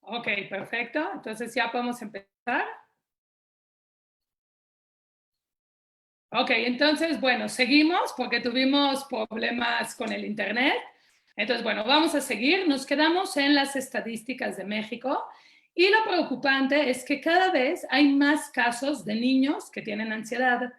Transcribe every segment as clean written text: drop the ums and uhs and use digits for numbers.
Ok, perfecto. Entonces ya podemos empezar. Ok, entonces, bueno, seguimos porque tuvimos problemas con el internet. Entonces, bueno, vamos a seguir. Nos quedamos en las estadísticas de México y lo preocupante es que cada vez hay más casos de niños que tienen ansiedad.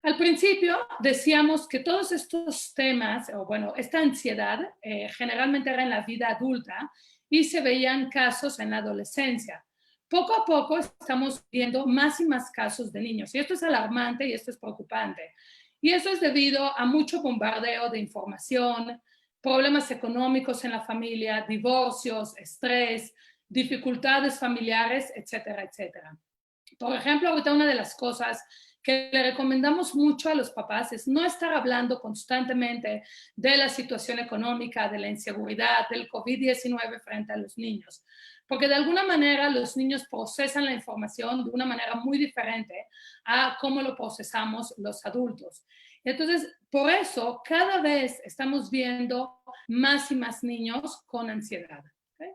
Al principio decíamos que todos estos temas, o bueno, esta ansiedad generalmente era en la vida adulta y se veían casos en la adolescencia. Poco a poco estamos viendo más y más casos de niños y esto es alarmante y esto es preocupante. Y eso es debido a mucho bombardeo de información, problemas económicos en la familia, divorcios, estrés, dificultades familiares, etcétera, etcétera. Por ejemplo, ahorita una de las cosas que le recomendamos mucho a los papás es no estar hablando constantemente de la situación económica, de la inseguridad, del COVID-19 frente a los niños, porque de alguna manera los niños procesan la información de una manera muy diferente a cómo lo procesamos los adultos. Entonces, por eso cada vez estamos viendo más y más niños con ansiedad. ¿Okay?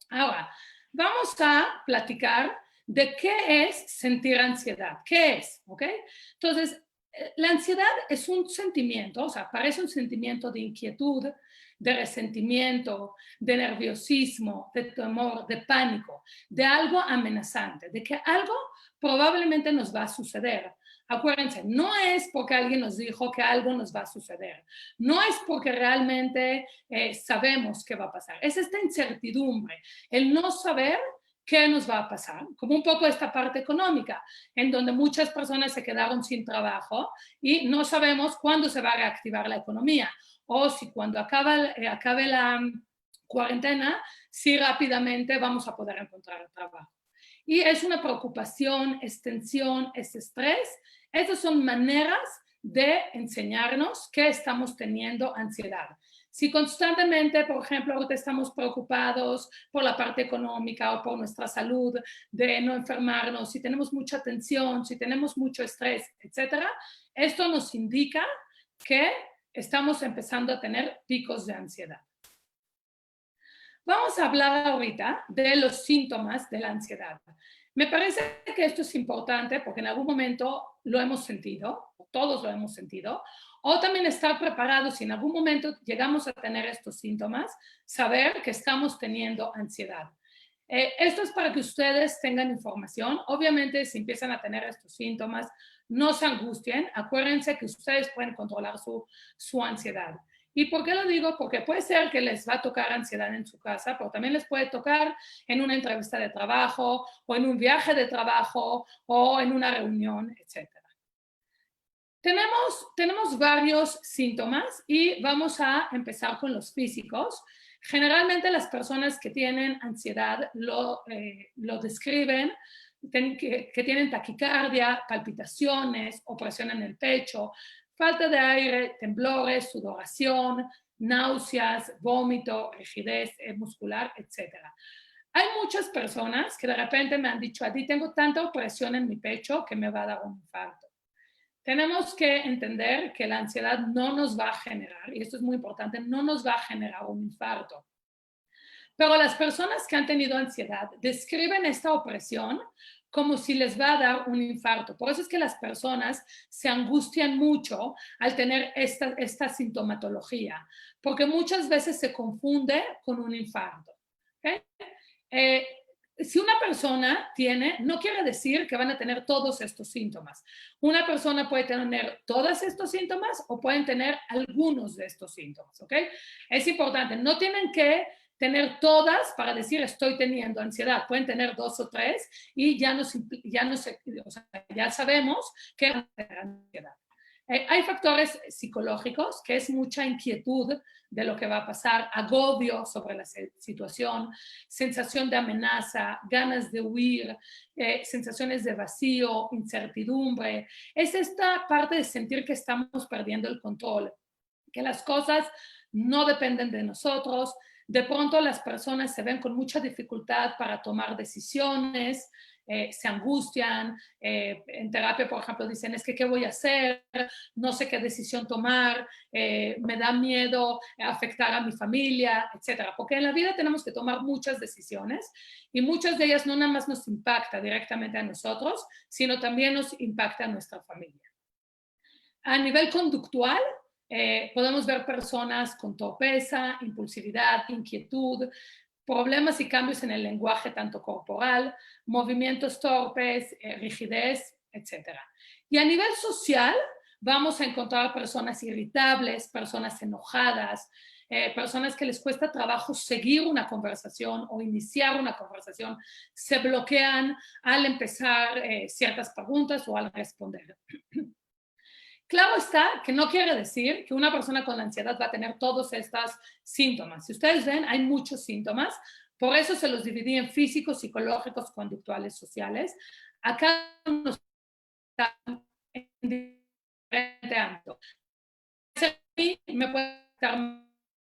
Ahora, vamos a platicar de qué es sentir ansiedad. ¿Qué es? ¿Ok? Entonces, la ansiedad es un sentimiento, o sea, parece un sentimiento de inquietud, de resentimiento, de nerviosismo, de temor, de pánico, de algo amenazante, de que algo probablemente nos va a suceder. Acuérdense, no es porque alguien nos dijo que algo nos va a suceder, no es porque realmente sabemos qué va a pasar, es esta incertidumbre, el no saber qué nos va a pasar, como un poco esta parte económica, en donde muchas personas se quedaron sin trabajo y no sabemos cuándo se va a reactivar la economía, o si cuando acabe la cuarentena, si rápidamente vamos a poder encontrar trabajo. Y es una preocupación, es tensión, es estrés. Esas son maneras de enseñarnos que estamos teniendo ansiedad. Si constantemente, por ejemplo, ahorita estamos preocupados por la parte económica o por nuestra salud, de no enfermarnos, si tenemos mucha tensión, si tenemos mucho estrés, etcétera, esto nos indica que estamos empezando a tener picos de ansiedad. Vamos a hablar ahorita de los síntomas de la ansiedad. Me parece que esto es importante porque en algún momento lo hemos sentido, todos lo hemos sentido, o también estar preparados si en algún momento llegamos a tener estos síntomas, saber que estamos teniendo ansiedad. Esto es para que ustedes tengan información. Obviamente, si empiezan a tener estos síntomas, no se angustien. Acuérdense que ustedes pueden controlar su ansiedad. ¿Y por qué lo digo? Porque puede ser que les va a tocar ansiedad en su casa, pero también les puede tocar en una entrevista de trabajo o en un viaje de trabajo o en una reunión, etc. Tenemos varios síntomas y vamos a empezar con los físicos. Generalmente las personas que tienen ansiedad lo describen que tienen taquicardia, palpitaciones, opresión en el pecho, falta de aire, temblores, sudoración, náuseas, vómito, rigidez muscular, etc. Hay muchas personas que de repente me han dicho, a ti tengo tanta opresión en mi pecho que me va a dar un infarto. Tenemos que entender que la ansiedad no nos va a generar, y esto es muy importante, no nos va a generar un infarto. Pero las personas que han tenido ansiedad describen esta opresión como si les va a dar un infarto. Por eso es que las personas se angustian mucho al tener esta sintomatología, porque muchas veces se confunde con un infarto. ¿Okay? Si una persona tiene, no quiere decir que van a tener todos estos síntomas. Una persona puede tener todos estos síntomas o pueden tener algunos de estos síntomas, ¿ok? Es importante, no tienen que tener todas para decir estoy teniendo ansiedad. Pueden tener 2 o 3 y ya sabemos que es ansiedad. Hay factores psicológicos, que es mucha inquietud de lo que va a pasar, agobio sobre la situación, sensación de amenaza, ganas de huir, sensaciones de vacío, incertidumbre. Es esta parte de sentir que estamos perdiendo el control, que las cosas no dependen de nosotros. De pronto las personas se ven con mucha dificultad para tomar decisiones, se angustian, en terapia, por ejemplo, dicen, es que ¿qué voy a hacer? No sé qué decisión tomar, me da miedo afectar a mi familia, etcétera. Porque en la vida tenemos que tomar muchas decisiones y muchas de ellas no nada más nos impacta directamente a nosotros, sino también nos impacta a nuestra familia. A nivel conductual, podemos ver personas con torpeza, impulsividad, inquietud, problemas y cambios en el lenguaje tanto corporal, movimientos torpes, rigidez, etc. Y a nivel social, vamos a encontrar personas irritables, personas enojadas, personas que les cuesta trabajo seguir una conversación o iniciar una conversación, se bloquean al empezar ciertas preguntas o al responder. Claro está que no quiere decir que una persona con ansiedad va a tener todos estos síntomas. Si ustedes ven, hay muchos síntomas. Por eso se los dividí en físicos, psicológicos, conductuales, sociales. Acá nos están en diferente ámbito. Me puede afectar a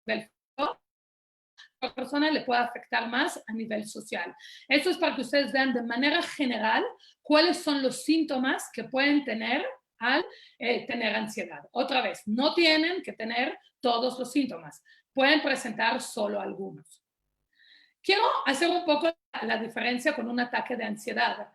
nivel físico, a otra persona le puede afectar más a nivel social. Esto es para que ustedes vean de manera general cuáles son los síntomas que pueden tener al tener ansiedad. Otra vez, no tienen que tener todos los síntomas, pueden presentar solo algunos. Quiero hacer un poco la diferencia con un ataque de ansiedad.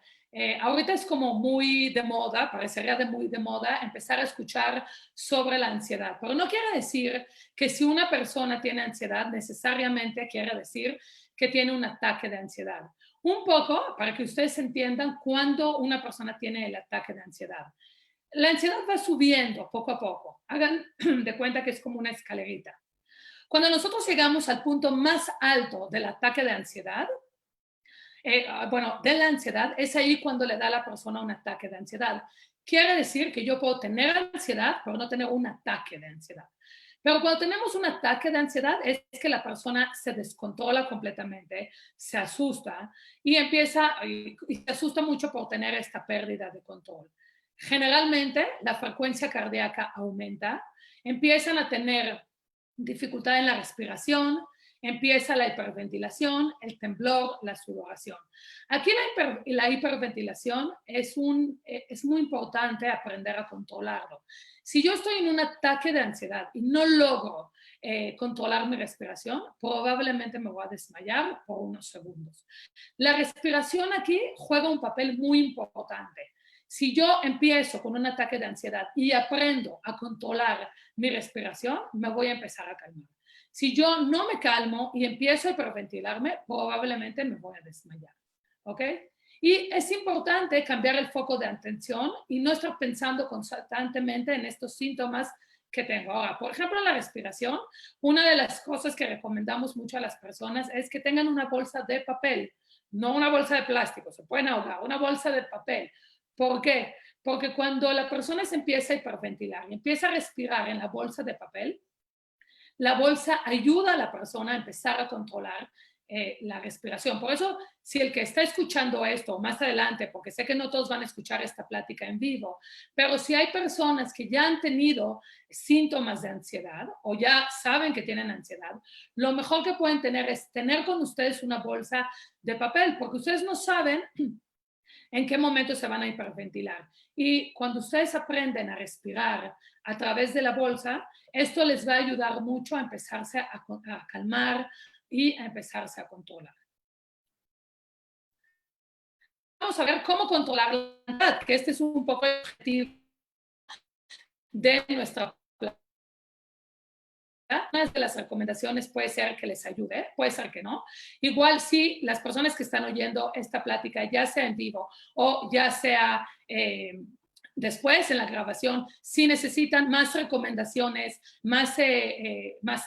Ahorita es como muy de moda, parecería muy de moda empezar a escuchar sobre la ansiedad, pero no quiere decir que si una persona tiene ansiedad necesariamente quiere decir que tiene un ataque de ansiedad. Un poco para que ustedes entiendan cuándo una persona tiene el ataque de ansiedad. La ansiedad va subiendo poco a poco. Hagan de cuenta que es como una escalerita. Cuando nosotros llegamos al punto más alto del ataque de ansiedad, de la ansiedad, es ahí cuando le da a la persona un ataque de ansiedad. Quiere decir que yo puedo tener ansiedad, pero no tener un ataque de ansiedad. Pero cuando tenemos un ataque de ansiedad es que la persona se descontrola completamente, se asusta y se asusta mucho por tener esta pérdida de control. Generalmente la frecuencia cardíaca aumenta, empiezan a tener dificultad en la respiración, empieza la hiperventilación, el temblor, la sudoración. Aquí la hiperventilación es muy importante aprender a controlarlo. Si yo estoy en un ataque de ansiedad y no logro controlar mi respiración, probablemente me voy a desmayar por unos segundos. La respiración aquí juega un papel muy importante. Si yo empiezo con un ataque de ansiedad y aprendo a controlar mi respiración, me voy a empezar a calmar. Si yo no me calmo y empiezo a hiperventilarme, probablemente me voy a desmayar. ¿Ok? Y es importante cambiar el foco de atención y no estar pensando constantemente en estos síntomas que tengo. Ahora, por ejemplo, la respiración, una de las cosas que recomendamos mucho a las personas es que tengan una bolsa de papel, no una bolsa de plástico, se pueden ahogar, una bolsa de papel. ¿Por qué? Porque cuando la persona se empieza a hiperventilar y empieza a respirar en la bolsa de papel, la bolsa ayuda a la persona a empezar a controlar la respiración. Por eso, si el que está escuchando esto más adelante, porque sé que no todos van a escuchar esta plática en vivo, pero si hay personas que ya han tenido síntomas de ansiedad o ya saben que tienen ansiedad, lo mejor que pueden tener es tener con ustedes una bolsa de papel, porque ustedes no saben en qué momento se van a hiperventilar. Y cuando ustedes aprenden a respirar a través de la bolsa, esto les va a ayudar mucho a empezarse a calmar y a empezarse a controlar. Vamos a ver cómo controlar la ansiedad, que este es un poco el objetivo de nuestra plática. Una de las recomendaciones puede ser que les ayude, puede ser que no. Igual si las personas que están oyendo esta plática, ya sea en vivo o ya sea después en la grabación, si necesitan más recomendaciones, más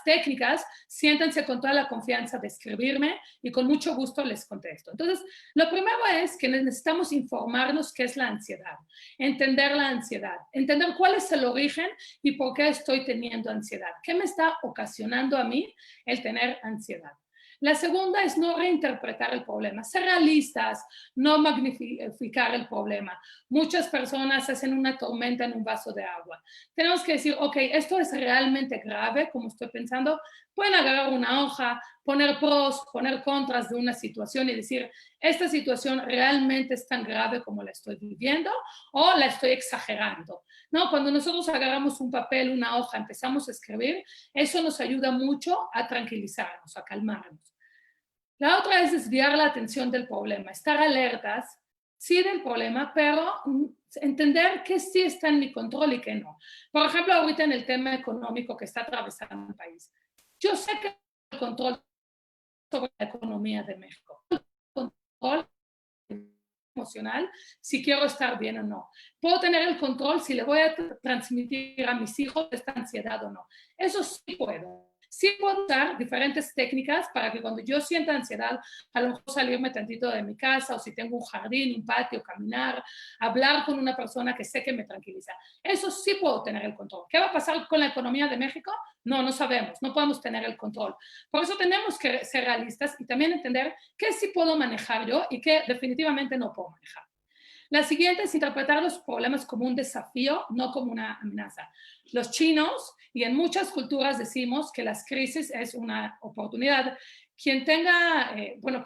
técnicas, siéntanse con toda la confianza de escribirme y con mucho gusto les contesto. Entonces, lo primero es que necesitamos informarnos qué es la ansiedad, entender la ansiedad, entender cuál es el origen y por qué estoy teniendo ansiedad, qué me está ocasionando a mí el tener ansiedad. La segunda es no reinterpretar el problema, ser realistas, no magnificar el problema. Muchas personas hacen una tormenta en un vaso de agua. Tenemos que decir, ok, esto es realmente grave, como estoy pensando, pueden agarrar una hoja, poner pros, poner contras de una situación y decir, esta situación realmente es tan grave como la estoy viviendo o la estoy exagerando. No, cuando nosotros agarramos un papel, una hoja, empezamos a escribir, eso nos ayuda mucho a tranquilizarnos, a calmarnos. La otra es desviar la atención del problema, estar alertas, sí del problema, pero entender qué sí está en mi control y qué no. Por ejemplo, ahorita en el tema económico que está atravesando el país, yo sé que el control sobre la economía de México, el control emocional, si quiero estar bien o no. Puedo tener el control si le voy a transmitir a mis hijos esta ansiedad o no. Eso sí puedo. Sí puedo usar diferentes técnicas para que cuando yo sienta ansiedad, a lo mejor salirme tantito de mi casa o si tengo un jardín, un patio, caminar, hablar con una persona que sé que me tranquiliza. Eso sí puedo tener el control. ¿Qué va a pasar con la economía de México? No, no sabemos, no podemos tener el control. Por eso tenemos que ser realistas y también entender qué sí puedo manejar yo y qué definitivamente no puedo manejar. La siguiente es interpretar los problemas como un desafío, no como una amenaza. Los chinos y en muchas culturas decimos que las crisis es una oportunidad. Quien tenga,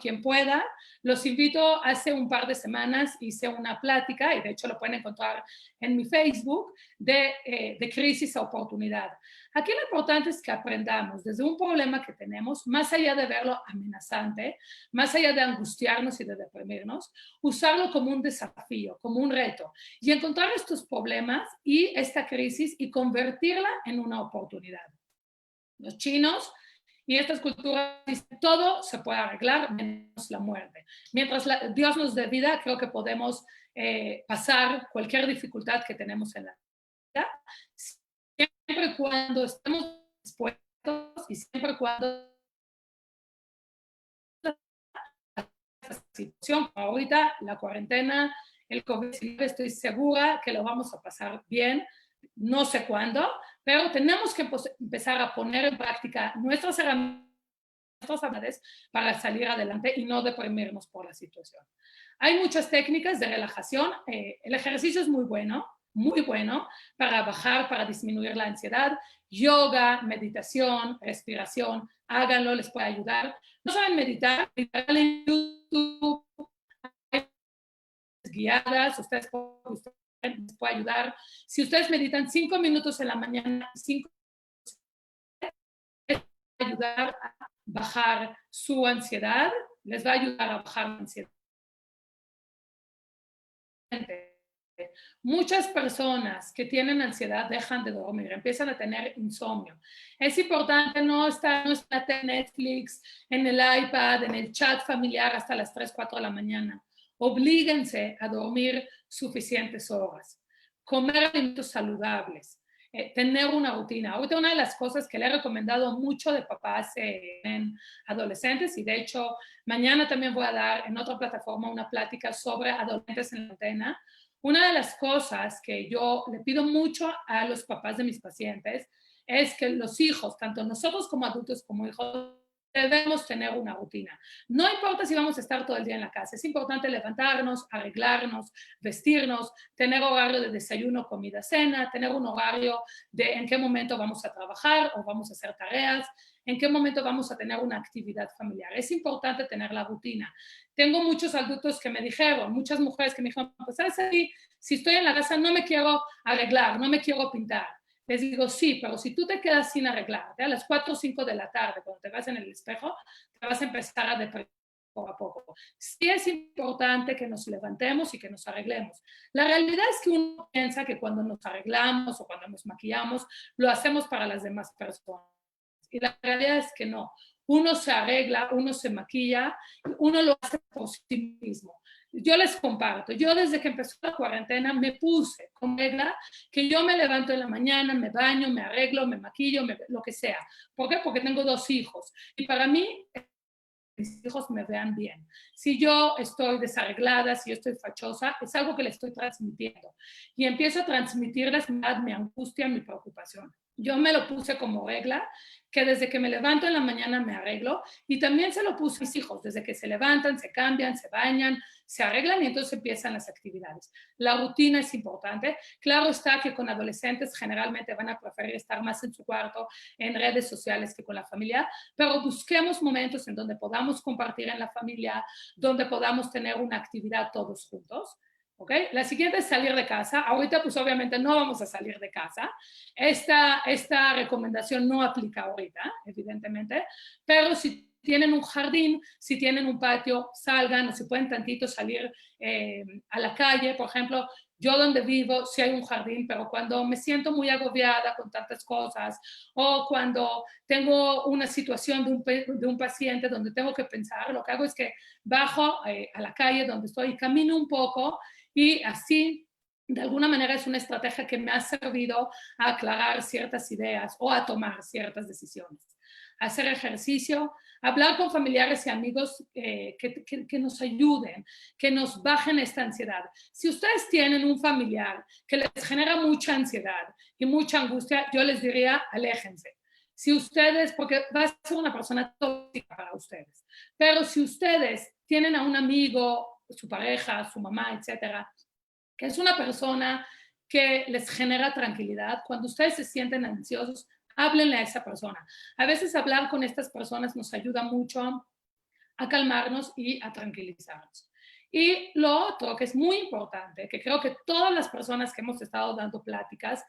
quien pueda, los invito, hace un par de semanas hice una plática, y de hecho lo pueden encontrar en mi Facebook, de crisis a oportunidad. Aquí lo importante es que aprendamos desde un problema que tenemos, más allá de verlo amenazante, más allá de angustiarnos y de deprimirnos, usarlo como un desafío, como un reto, y encontrar estos problemas y esta crisis y convertirla en una oportunidad. Los chinos y estas culturas dicen, todo se puede arreglar menos la muerte. Mientras Dios nos dé vida, creo que podemos pasar cualquier dificultad que tenemos en la vida, siempre y cuando estemos dispuestos y siempre y cuando la situación, ahorita la cuarentena, el COVID-19, estoy segura que lo vamos a pasar bien, no sé cuándo, pero tenemos que empezar a poner en práctica nuestras herramientas para salir adelante y no deprimirnos por la situación. Hay muchas técnicas de relajación, el ejercicio es muy bueno para bajar, para disminuir la ansiedad, yoga, meditación, respiración, háganlo, les puede ayudar. No saben meditar, en YouTube, guiadas, ustedes les puede ayudar. Si ustedes meditan 5 minutos en la mañana, 5 les va a ayudar a bajar su ansiedad, les va a ayudar a bajar la ansiedad. Muchas personas que tienen ansiedad dejan de dormir, empiezan a tener insomnio. Es importante no estar en Netflix, en el iPad, en el chat familiar hasta las 3, 4 de la mañana. Oblíguense a dormir suficientes horas, comer alimentos saludables, tener una rutina. Ahorita una de las cosas que le he recomendado mucho de papás en adolescentes, y de hecho mañana también voy a dar en otra plataforma una plática sobre adolescentes en la antena. Una de las cosas que yo le pido mucho a los papás de mis pacientes es que los hijos, tanto nosotros como adultos como hijos, debemos tener una rutina. No importa si vamos a estar todo el día en la casa, es importante levantarnos, arreglarnos, vestirnos, tener horario de desayuno, comida, cena, tener un horario de en qué momento vamos a trabajar o vamos a hacer tareas, en qué momento vamos a tener una actividad familiar. Es importante tener la rutina. Tengo muchos adultos que me dijeron, muchas mujeres que me dijeron, pues sabes, si estoy en la casa no me quiero arreglar, no me quiero pintar. Les digo, sí, pero si tú te quedas sin arreglarte a las 4 o 5 de la tarde, cuando te vas en el espejo, te vas a empezar a deprimir poco a poco. Sí es importante que nos levantemos y que nos arreglemos. La realidad es que uno piensa que cuando nos arreglamos o cuando nos maquillamos, lo hacemos para las demás personas. Y la realidad es que no. Uno se arregla, uno se maquilla, uno lo hace por sí mismo. Yo les comparto, yo desde que empezó la cuarentena me puse con regla que yo me levanto en la mañana, me baño, me arreglo, me maquillo, lo que sea. ¿Por qué? Porque tengo 2 hijos. Y para mí, mis hijos me vean bien. Si yo estoy desarreglada, si yo estoy fachosa, es algo que les estoy transmitiendo. Y empiezo a transmitirles mi angustia, mi preocupación. Yo me lo puse como regla, que desde que me levanto en la mañana me arreglo, y también se lo puse a mis hijos, desde que se levantan, se cambian, se bañan, se arreglan y entonces empiezan las actividades. La rutina es importante. Claro está que con adolescentes generalmente van a preferir estar más en su cuarto, en redes sociales que con la familia, pero busquemos momentos en donde podamos compartir en la familia, donde podamos tener una actividad todos juntos. ¿Okay? La siguiente es salir de casa. Ahorita pues obviamente no vamos a salir de casa. Esta recomendación no aplica ahorita, evidentemente, pero si tienen un jardín, si tienen un patio, salgan, o si pueden tantito salir a la calle, por ejemplo. Yo donde vivo sí hay un jardín, pero cuando me siento muy agobiada con tantas cosas o cuando tengo una situación de un paciente donde tengo que pensar, lo que hago es que bajo a la calle donde estoy y camino un poco y así de alguna manera es una estrategia que me ha servido a aclarar ciertas ideas o a tomar ciertas decisiones. Hacer ejercicio, hablar con familiares y amigos que nos ayuden, que nos bajen esta ansiedad. Si ustedes tienen un familiar que les genera mucha ansiedad y mucha angustia, yo les diría, aléjense. Si ustedes, porque va a ser una persona tóxica para ustedes, pero si ustedes tienen a un amigo, su pareja, su mamá, etcétera, que es una persona que les genera tranquilidad, cuando ustedes se sienten ansiosos, háblenle a esa persona. A veces hablar con estas personas nos ayuda mucho a calmarnos y a tranquilizarnos. Y lo otro que es muy importante, que creo que todas las personas que hemos estado dando pláticas,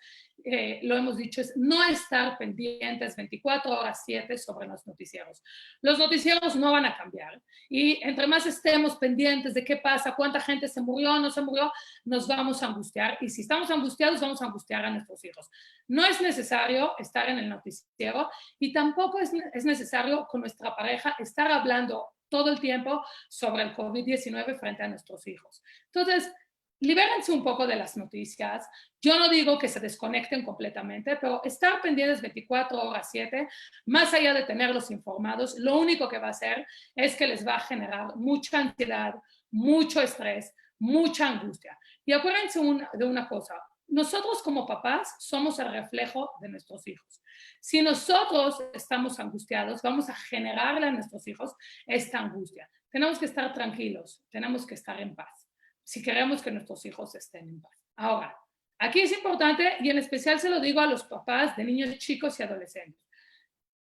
lo hemos dicho, es no estar pendientes 24/7 sobre los noticieros. Los noticieros no van a cambiar y entre más estemos pendientes de qué pasa, cuánta gente se murió, no se murió, nos vamos a angustiar y si estamos angustiados vamos a angustiar a nuestros hijos. No es necesario estar en el noticiero y tampoco es necesario con nuestra pareja estar hablando todo el tiempo sobre el COVID-19 frente a nuestros hijos. Entonces, libérense un poco de las noticias. Yo no digo que se desconecten completamente, pero estar pendientes 24/7, más allá de tenerlos informados, lo único que va a hacer es que les va a generar mucha ansiedad, mucho estrés, mucha angustia. Y acuérdense de una cosa, nosotros como papás somos el reflejo de nuestros hijos. Si nosotros estamos angustiados, vamos a generarle a nuestros hijos esta angustia. Tenemos que estar tranquilos, tenemos que estar en paz, si queremos que nuestros hijos estén en paz. Ahora, aquí es importante, y en especial se lo digo a los papás de niños chicos y adolescentes.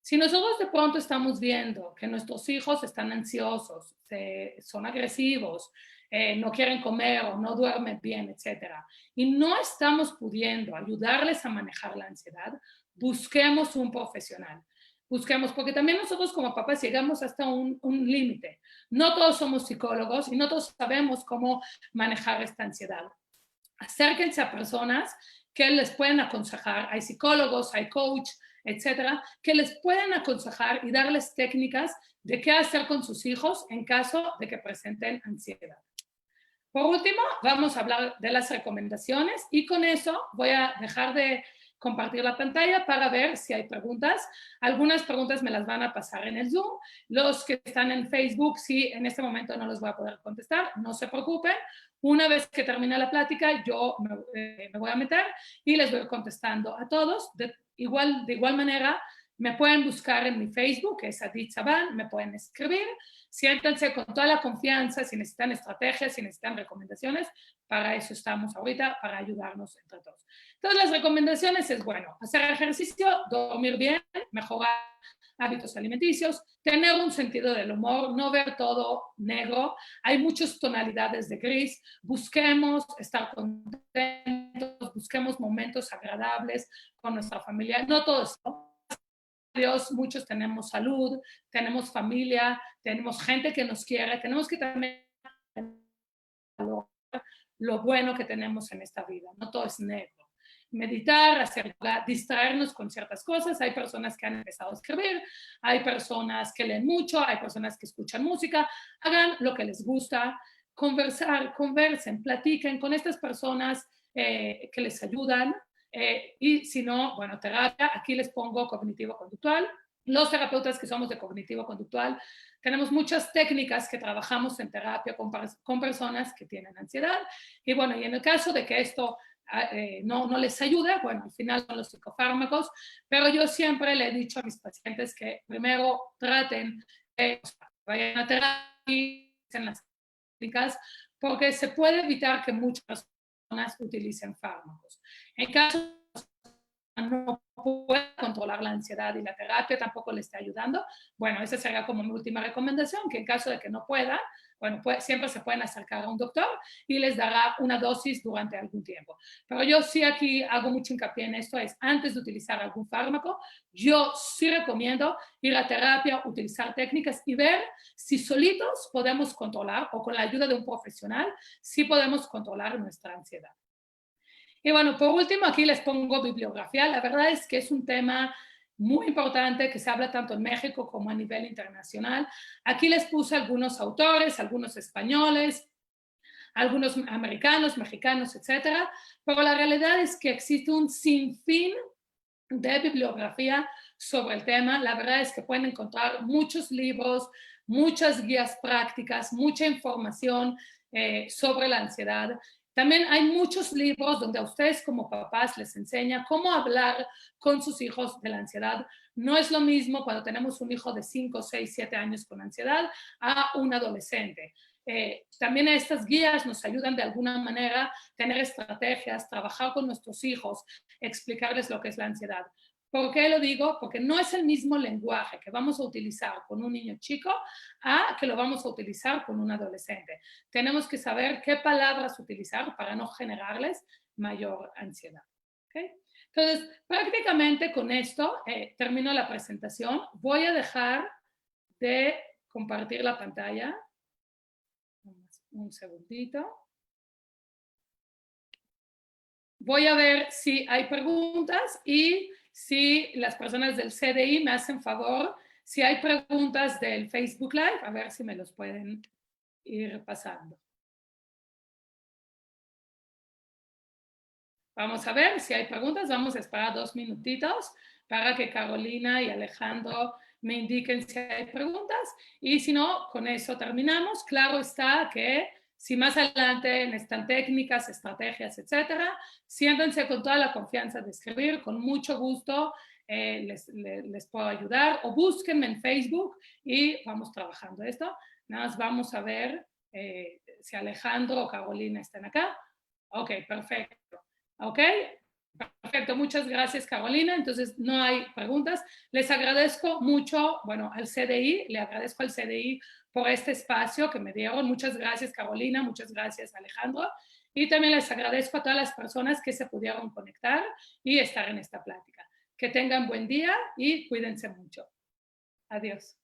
Si nosotros de pronto estamos viendo que nuestros hijos están ansiosos, son agresivos, no quieren comer o no duermen bien, etcétera, y no estamos pudiendo ayudarles a manejar la ansiedad, busquemos un profesional. Busquemos, porque también nosotros como papás llegamos hasta un límite. No todos somos psicólogos y no todos sabemos cómo manejar esta ansiedad. Acérquense a personas que les pueden aconsejar. Hay psicólogos, hay coach, etcétera, que les pueden aconsejar y darles técnicas de qué hacer con sus hijos en caso de que presenten ansiedad. Por último, vamos a hablar de las recomendaciones y con eso voy a dejar de compartir la pantalla para ver si hay preguntas. Algunas preguntas me las van a pasar en el Zoom. Los que están en Facebook, si en este momento no los voy a poder contestar, no se preocupen. Una vez que termine la plática, yo me voy a meter y les voy contestando a todos. De igual manera, me pueden buscar en mi Facebook, que es Adit Saban, me pueden escribir. Siéntense con toda la confianza, si necesitan estrategias, si necesitan recomendaciones, para eso estamos ahorita, para ayudarnos entre todos. Entonces, las recomendaciones es, bueno, hacer ejercicio, dormir bien, mejorar hábitos alimenticios, tener un sentido del humor, no ver todo negro. Hay muchas tonalidades de gris. Busquemos estar contentos, busquemos momentos agradables con nuestra familia. No todo esto. Dios, muchos tenemos salud, tenemos familia, tenemos gente que nos quiere, tenemos que también lo bueno que tenemos en esta vida, no todo es negro. Meditar, distraernos con ciertas cosas. Hay personas que han empezado a escribir, hay personas que leen mucho, hay personas que escuchan música. Hagan lo que les gusta, conversen, platiquen con estas personas que les ayudan. Y si no, bueno, terapia, aquí les pongo cognitivo-conductual. Los terapeutas que somos de cognitivo-conductual tenemos muchas técnicas que trabajamos en terapia con personas que tienen ansiedad. Y bueno, y en el caso de que esto no les ayuda, bueno, al final son los psicofármacos, pero yo siempre le he dicho a mis pacientes que primero traten, vayan a terapia, en las técnicas porque se puede evitar que muchas personas utilicen fármacos. En caso no puede controlar la ansiedad y la terapia tampoco le está ayudando, bueno, esa sería como mi última recomendación, que en caso de que no pueda, bueno, pues siempre se pueden acercar a un doctor y les dará una dosis durante algún tiempo. Pero yo sí aquí hago mucho hincapié en esto, es antes de utilizar algún fármaco, yo sí recomiendo ir a terapia, utilizar técnicas y ver si solitos podemos controlar o con la ayuda de un profesional, sí podemos controlar nuestra ansiedad. Y bueno, por último, aquí les pongo bibliografía. La verdad es que es un tema muy importante que se habla tanto en México como a nivel internacional. Aquí les puse algunos autores, algunos españoles, algunos americanos, mexicanos, etcétera, pero la realidad es que existe un sinfín de bibliografía sobre el tema. La verdad es que pueden encontrar muchos libros, muchas guías prácticas, mucha información sobre la ansiedad. También hay muchos libros donde a ustedes como papás les enseña cómo hablar con sus hijos de la ansiedad. No es lo mismo cuando tenemos un hijo de 5, 6, 7 años con ansiedad a un adolescente. También estas guías nos ayudan de alguna manera a tener estrategias, trabajar con nuestros hijos, explicarles lo que es la ansiedad. ¿Por qué lo digo? Porque no es el mismo lenguaje que vamos a utilizar con un niño chico a que lo vamos a utilizar con un adolescente. Tenemos que saber qué palabras utilizar para no generarles mayor ansiedad. ¿Okay? Entonces, prácticamente con esto termino la presentación. Voy a dejar de compartir la pantalla. Un segundito. Voy a ver si hay preguntas y si las personas del CDI me hacen favor, si hay preguntas del Facebook Live, a ver si me los pueden ir pasando. Vamos a ver si hay preguntas. Vamos a esperar 2 minutitos para que Carolina y Alejandro me indiquen si hay preguntas. Y si no, con eso terminamos. Claro está que si más adelante necesitan técnicas, estrategias, etcétera, siéntense con toda la confianza de escribir. Con mucho gusto les puedo ayudar. O búsquenme en Facebook y vamos trabajando esto. Nada más vamos a ver si Alejandro o Carolina están acá. Ok, perfecto. ¿Ok? Perfecto, muchas gracias Carolina. Entonces no hay preguntas. Les agradezco mucho, bueno, al CDI, le agradezco al CDI por este espacio que me dieron. Muchas gracias Carolina, muchas gracias Alejandro. Y también les agradezco a todas las personas que se pudieron conectar y estar en esta plática. Que tengan buen día y cuídense mucho. Adiós.